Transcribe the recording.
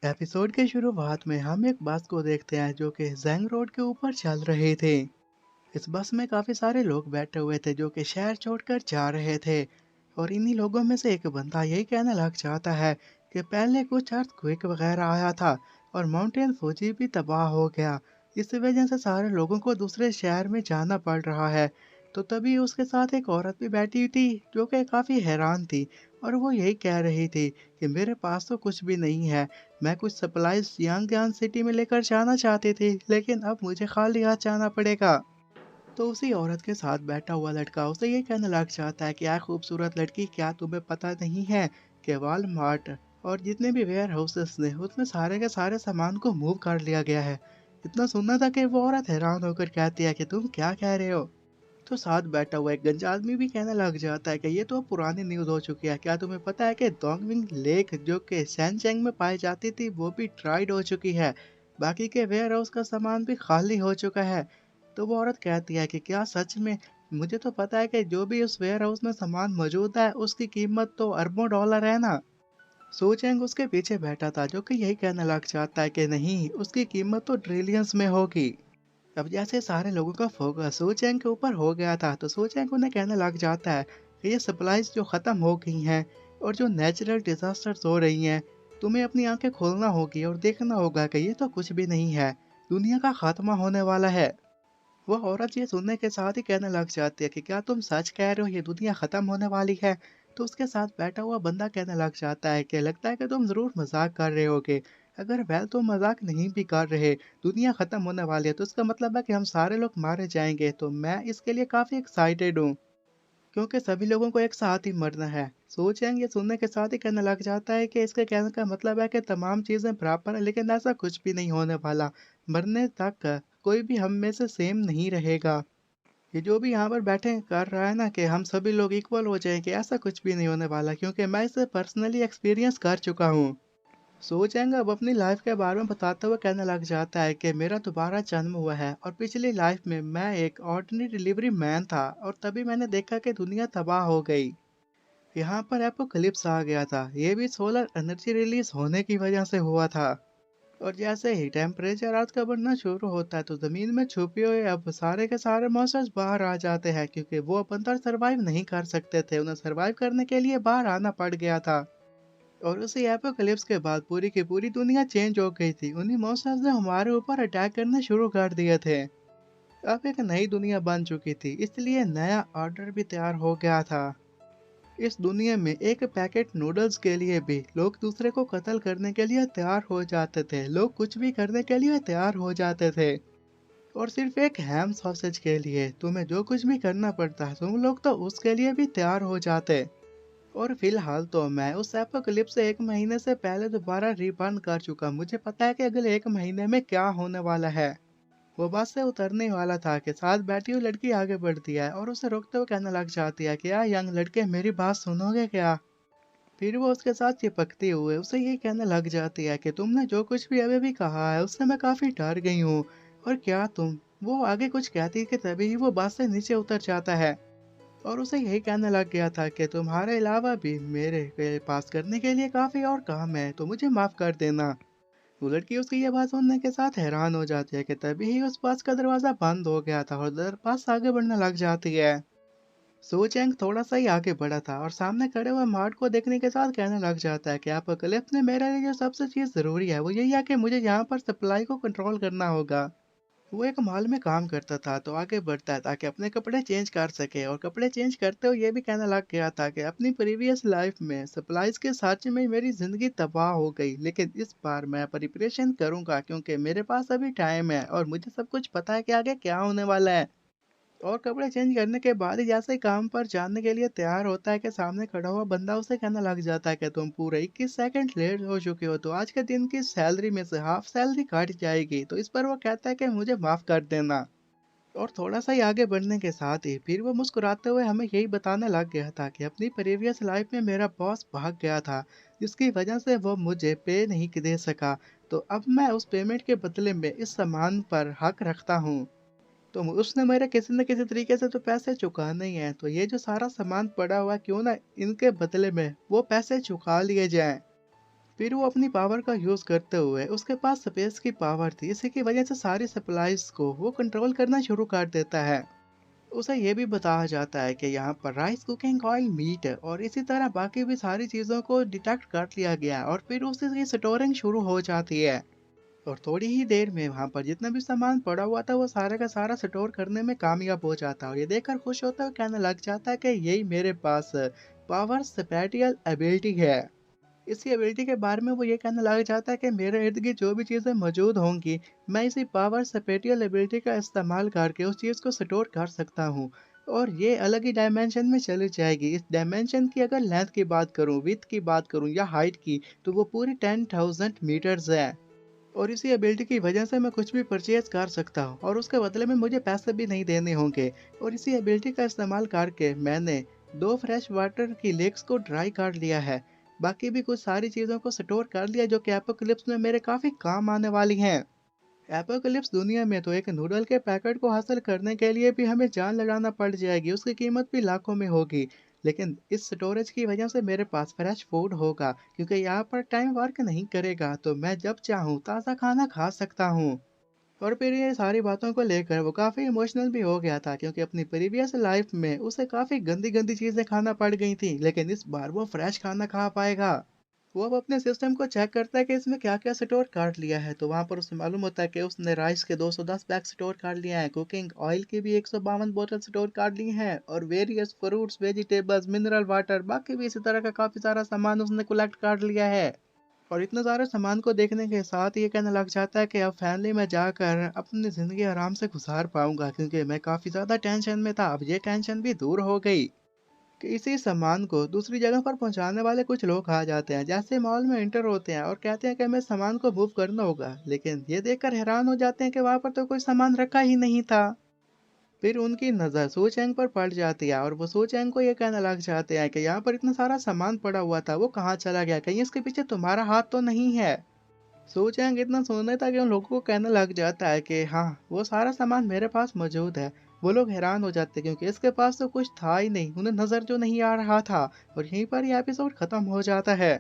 Episode के शुरुआत में हम एक बस को देखते हैं जो कि जैंग रोड के ऊपर चल रही थी। इस बस में काफी सारे लोग बैठे हुए थे जो कि शहर छोड़कर जा रहे थे। और इन्हीं लोगों में से एक बंदा यही कहने लग जाता है कि पहले कुछ अर्थक्वेक वगैरह आया था और माउंटेन फूजी भी तबाह हो गया। इस वजह से सारे लोगों को दूसरे शहर में जाना पड़ रहा है। तो तभी उसके साथ एक औरत भी बैठी हुई थी जो कि काफी हैरान थी। और वो यही कह रही थी कि मेरे पास तो कुछ भी नहीं है। मैं कुछ सप्लाईज यांग सिटी में लेकर जाना चाहती थी, लेकिन अब मुझे खाली हाथ जाना पड़ेगा। तो उसी औरत के साथ बैठा हुआ लड़का उसे ये कहने लग जाता है कि यार खूबसूरत लड़की, क्या तुम्हें पता नहीं है कि वॉलमार्ट और जितने भी वेयर हाउसेस ने उसमें सारे के सारे सामान को मूव कर लिया गया है। इतना सुनना था कि वो औरत हैरान होकर कहती है कि तुम क्या कह रहे हो। तो साथ बैठा हुआ एक गंजा आदमी भी कहने लग जाता है कि ये तो पुरानी न्यूज़ हो चुकी है। क्या तुम्हें पता है कि डोंगविंग लेक जो कि सैनचेंग में पाई जाती थी वो भी ड्राइड हो चुकी है। बाकी के वेयर हाउस का सामान भी खाली हो चुका है। तो वो औरत कहती है कि क्या सच में? मुझे तो पता है कि जो भी उस वेयर हाउस में सामान मौजूद है उसकी कीमत तो अरबों डॉलर है ना। सोचेंग उसके पीछे बैठा था जो कि यही कहने लग जाता है कि नहीं, उसकी कीमत तो ट्रिलियंस में होगी। अब जैसे सारे लोगों का फोकस सोचेंग के ऊपर हो गया था तो सोचेंग उन्हें कहने लग जाता है कि ये सप्लाईज जो ख़त्म हो गई हैं और जो नेचुरल डिजास्टर्स हो रही हैं, तुम्हें अपनी आंखें खोलना होगी और देखना होगा कि ये तो कुछ भी नहीं है। दुनिया का खात्मा होने वाला है। वो औरत ये सुनने के साथ ही कहने लग जाती है कि क्या तुम सच कह रहे हो, ये दुनिया खत्म होने वाली है। तो उसके साथ बैठा हुआ बंदा कहने लग जाता है कि लगता है कि तुम जरूर मजाक कर रहे होगे। अगर वह तुम मजाक नहीं भी कर रहे, दुनिया खत्म होने वाली है तो इसका मतलब है कि हम सारे लोग मारे जाएंगे। तो मैं इसके लिए काफी एक्साइटेड हूँ, क्योंकि सभी लोगों को एक साथ ही मरना है। सोचेंगे ये सुनने के साथ ही कहने लग जाता है कि इसके कहने का मतलब है कि तमाम चीजें बराबर है, लेकिन ऐसा कुछ भी नहीं होने वाला। मरने तक कोई भी हम में से सेम नहीं रहेगा। ये जो भी यहाँ पर बैठे कर रहा है ना कि हम सभी लोग इक्वल हो जाएंगे, ऐसा कुछ भी नहीं होने वाला, क्योंकि मैं इसे पर्सनली एक्सपीरियंस कर चुका हूँ। सोचेंगे अब अपनी लाइफ के बारे में बताते हुए कहने लग जाता है कि मेरा दोबारा जन्म हुआ है और पिछली लाइफ में मैं एक ऑर्डिनरी डिलीवरी मैन था और तभी मैंने देखा कि दुनिया तबाह हो गई। यहाँ पर एपोकलिप्स आ गया था, ये भी सोलर एनर्जी रिलीज होने की वजह से हुआ था। और जैसे ही टेम्परेचर अर्थ का बढ़ना शुरू होता है तो जमीन में छुपे हुए अब सारे के सारे मॉन्स्टर्स बाहर आ जाते हैं, क्योंकि वो अब अंदर सरवाइव नहीं कर सकते थे, उन्हें सरवाइव करने के लिए बाहर आना पड़ गया था। और उसी एपोकलिप्स के बाद पूरी की पूरी दुनिया चेंज हो गई थी, उन्हीं मॉन्स्टर्स ने हमारे ऊपर अटैक करने शुरू कर दिए थे। अब एक नई दुनिया बन चुकी थी, इसलिए नया ऑर्डर भी तैयार हो गया था। इस दुनिया में एक पैकेट नूडल्स के लिए भी लोग दूसरे को कत्ल करने के लिए तैयार हो जाते थे, लोग कुछ भी करने के लिए तैयार हो जाते थे। और सिर्फ एक हैम सॉसेज के लिए तुम्हें जो कुछ भी करना पड़ता है, तुम लोग तो उसके लिए भी तैयार हो जाते। और फिलहाल तो मैं उस एपोकलिप्स से एक महीने से पहले दोबारा रिबर्न कर चुका, मुझे पता है कि अगले एक महीने में क्या होने वाला है। वो बस से उतरने वाला था कि साथ बैठी हुई लड़की आगे बढ़ती है और उसे रोकते हुए कहने लग जाती है कि यार यंग लड़के, मेरी बात सुनोगे क्या। फिर वो उसके साथ चिपकते हुए उसे ये कहने लग जाती है कि तुमने जो कुछ भी अभी भी कहा है उससे मैं काफी डर गई हूँ। और क्या तुम। वो आगे कुछ कहती है कि तभी ही वो बस से नीचे उतर जाता है। और उसे यही कहने लग गया था कि तुम्हारे अलावा भी मेरे के पास करने के लिए काफी और काम है, तो मुझे माफ कर देना। वो लड़की उसकी ये बात सुनने के साथ हैरान हो जाती है कि तभी ही उस बस का दरवाजा बंद हो गया था और बस आगे बढ़ने लग जाती है। सो चैंग थोड़ा सा ही आगे बढ़ा था और सामने खड़े हुए मार्ट को देखने के साथ कहने लग जाता है कि एपोकलिप्स ने मेरे लिए जो सबसे चीज जरूरी है वो यही है कि मुझे यहाँ पर सप्लाई को कंट्रोल करना होगा। वो एक मॉल में काम करता था तो आगे बढ़ता है ताकि अपने कपड़े चेंज कर सके, और कपड़े चेंज करते हुए ये भी कहने लग गया था कि अपनी प्रीवियस लाइफ में सप्लाईज के साथ में मेरी जिंदगी तबाह हो गई, लेकिन इस बार मैं प्रिपरेशन करूंगा क्योंकि मेरे पास अभी टाइम है और मुझे सब कुछ पता है कि आगे क्या होने वाला है। और कपड़े चेंज करने के बाद ही जैसे ही काम पर जाने के लिए तैयार होता है कि सामने खड़ा हुआ बंदा उसे कहने लग जाता है कि तुम पूरे 21 सेकंड लेट हो चुके हो, तो आज के दिन की सैलरी में से हाफ सैलरी काट जाएगी। तो इस पर वो कहता है कि मुझे माफ कर देना। और थोड़ा सा ही आगे बढ़ने के साथ ही फिर वो मुस्कुराते हुए हमें यही बताने लग गया था कि अपनी प्रीवियस लाइफ में मेरा बॉस भाग गया था, जिसकी वजह से वो मुझे पे नहीं दे सका। तो अब मैं उस पेमेंट के बदले में इस सामान पर हक रखता हूँ। तो उसने मेरे किसी न किसी तरीके से तो पैसे चुकाने ही हैं, तो ये जो सारा सामान पड़ा हुआ है क्यों ना इनके बदले में वो पैसे चुका लिए जाएं। फिर वो अपनी पावर का यूज करते हुए उसके पास स्पेस की पावर थी, इसी की वजह से सारी सप्लाईज को वो कंट्रोल करना शुरू कर देता है। उसे ये भी बताया जाता है कि यहाँ पर राइस कुकिंग ऑयल मीट और इसी तरह बाकी भी सारी चीज़ों को डिटेक्ट कर लिया गया है और फिर उसी की स्टोरिंग शुरू हो जाती है। और थोड़ी ही देर में वहाँ पर जितना भी सामान पड़ा हुआ था वो सारा का सारा स्टोर करने में कामयाब हो जाता है और ये देखकर खुश होता है, कहने लग जाता है कि यही मेरे पास पावर स्पेटियल एबिलिटी है। इसी एबिलिटी के बारे में वो ये कहने लग जाता है कि मेरे इर्द गिर्द जो भी चीज़ें मौजूद होंगी, मैं इसी पावर स्पेटियल एबिलिटी का इस्तेमाल करके उस चीज़ को स्टोर कर सकता हूँ और ये अलग ही डायमेंशन में चली जाएगी। इस डायमेंशन की अगर लेंथ की बात करूँ, विड्थ की बात करूँ या हाइट की, तो वो पूरी 10,000 मीटर्स है। और इसी एबिलिटी की वजह से मैं कुछ भी परचेज कर सकता हूँ और उसके बदले में मुझे पैसे भी नहीं देने होंगे। और इसी एबिलिटी का इस्तेमाल करके मैंने 2 फ्रेश वाटर की लेक्स को ड्राई कर लिया है। बाकी भी कुछ सारी चीज़ों को स्टोर कर लिया जो कि एपोकलिप्स में मेरे काफ़ी काम आने वाली हैं। एपोकलिप्स दुनिया में तो एक नूडल के पैकेट को हासिल करने के लिए भी हमें जान लगाना पड़ जाएगी, उसकी कीमत भी लाखों में होगी। लेकिन इस स्टोरेज की वजह से मेरे पास फ्रेश फूड होगा, क्योंकि यहाँ पर टाइम वर्क नहीं करेगा, तो मैं जब चाहूँ ताज़ा खाना खा सकता हूँ। और फिर ये सारी बातों को लेकर वो काफ़ी इमोशनल भी हो गया था, क्योंकि अपनी प्रीवियस लाइफ में उसे काफ़ी गंदी गंदी चीज़ें खाना पड़ गई थी, लेकिन इस बार वो फ्रेश खाना खा पाएगा। वो अब अपने सिस्टम को चेक करता है कि इसमें क्या-क्या स्टोर कर लिया है, तो वहाँ पर उसे मालूम होता है कि उसने राइस के 210 बैग स्टोर कर लिए हैं, कुकिंग ऑयल की भी 152 बोतल स्टोर कर ली हैं और various fruits, vegetables, mineral water, बाकी भी इसी तरह का काफ़ी सारा सामान उसने कलेक्ट कर लिया है। और इतने सारे सामान को देखने के साथ ये कहने लग जाता है कि अब फैमिली में जाकर अपनी ज़िंदगी आराम से गुज़ार पाऊँगा, क्योंकि मैं काफ़ी ज़्यादा टेंशन में था, अब ये टेंशन भी दूर हो गई। कि इसी सामान को दूसरी जगह पर पहुंचाने वाले कुछ लोग आ जाते हैं, जैसे मॉल में एंटर होते हैं और कहते हैं कि हमें सामान को मूव करना होगा, लेकिन ये देखकर हैरान हो जाते हैं कि वहां पर तो कोई सामान रखा ही नहीं था। फिर उनकी नज़र सू चैंग पर पड़ जाती है और वो सू चैंग को ये कहने लग जाते हैं कि यहाँ पर इतना सारा सामान पड़ा हुआ था, वो कहाँ चला गया, कहीं इसके पीछे तुम्हारा हाथ तो नहीं है। सू चैंग इतना सुनने तक उन लोगों को कहने लग जाता है कि हाँ, वो सारा सामान मेरे पास मौजूद है। वो लोग हैरान हो जाते हैं, क्योंकि इसके पास तो कुछ था ही नहीं, उन्हें नज़र जो नहीं आ रहा था। और यहीं पर ये एपिसोड खत्म हो जाता है।